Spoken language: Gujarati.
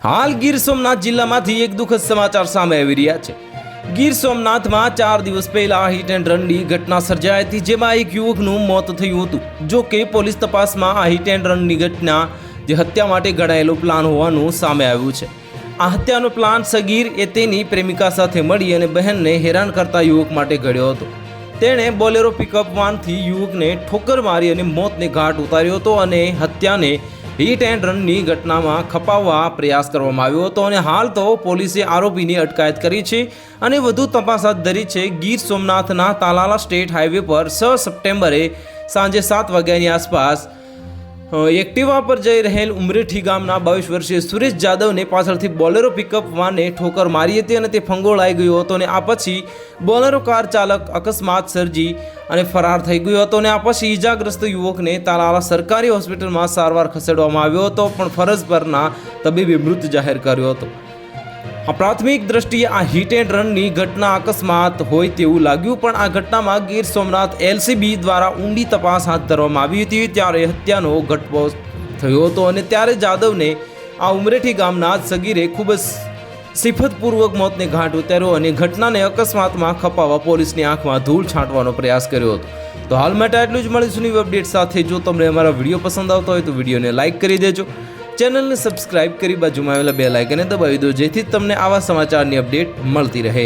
હાલ ગીર સોમનાથ જિલ્લામાંથી એક દુઃખદ સમાચાર સામે આવી રહ્યા છે। ગીર સોમનાથમાં 4 દિવસ પહેલા હિટ એન્ડ રનની ઘટના સર્જાઈ હતી, જેમાં એક યુવકનું મોત થયું હતું। જો કે પોલીસ તપાસમાં આ હિટ એન્ડ રનની ઘટના જે હત્યા માટે ઘડાયેલો પ્લાન હોવાનું સામે આવ્યું છે। આ હત્યાનો પ્લાન સગીર એ તેની પ્રેમિકા સાથે મળી અને બહેનને હેરાન કરતા યુવક માટે ઘડ્યો હતો। તેણે બોલેરો પિકઅપ વાનથી યુવકને ઠોકર મારી અને મોતને ઘાટ ઉતાર્યો હતો અને હત્યાને હિટ એન્ડ રનની ઘટનામાં ખપાવવા પ્રયાસ કરવામાં આવ્યો હતો અને હાલ તો પોલીસે આરોપીની અટકાયત કરી છે અને વધુ તપાસ હાથ ધરી છે। ગીર સોમનાથના તાલાલા સ્ટેટ હાઈવે પર 6 સપ્ટેમ્બરે સાંજે 7 વાગ્યાની આસપાસ એક્ટિવા પર જઈ રહેલ ઉમરેઠી ગામના 22 વર્ષીય સુરેશ જાદવને પાછળથી બોલેરો પિકઅપ વાને ઠોકર મારી હતી અને તે ફંગોળાઈ ગયો હતો અને આ પછી બોલેરો કાર ચાલક અકસ્માત સર્જી અને ફરાર થઈ ગયો હતો અને આ પછી ઈજાગ્રસ્ત યુવકને તાલાલા સરકારી હોસ્પિટલમાં સારવાર ખસેડવામાં આવ્યો હતો, પણ ફરજ પરના તબીબે મૃત જાહેર કર્યો હતો। આ પ્રાથમિક દ્રષ્ટિએ આ હિટ એન્ડ રનની ઘટના અકસ્માત હોય તેવું લાગ્યું, પણ આ ઘટનામાં ગીર સોમનાથ એલસીબી દ્વારા ઊંડી તપાસ હાથ ધરવામાં આવી હતી। ત્યારે હત્યાનો ઘટસ્ફોટ થયો હતો અને ત્યારે જાદવને આ ઉમરેઠી ગામના સગીરે ખૂબ જ સિફતપૂર્વક મોતને ઘાટ ઉતાર્યો અને ઘટનાને અકસ્માતમાં ખપાવવા પોલીસની આંખમાં ધૂળ છાંટવાનો પ્રયાસ કર્યો હતો। તો હાલ માટે આટલું જ, મળીશું નવી અપડેટ સાથે। જો તમને અમારા વિડીયો પસંદ આવતો હોય તો વિડીયોને લાઇક કરી દેજો, ચેનલને સબસ્ક્રાઇબ કરી બાજુમાં આવેલા બેલ આઇકનને દબાવી દો, જેથી તમને આવા સમાચારની અપડેટ મળતી રહે।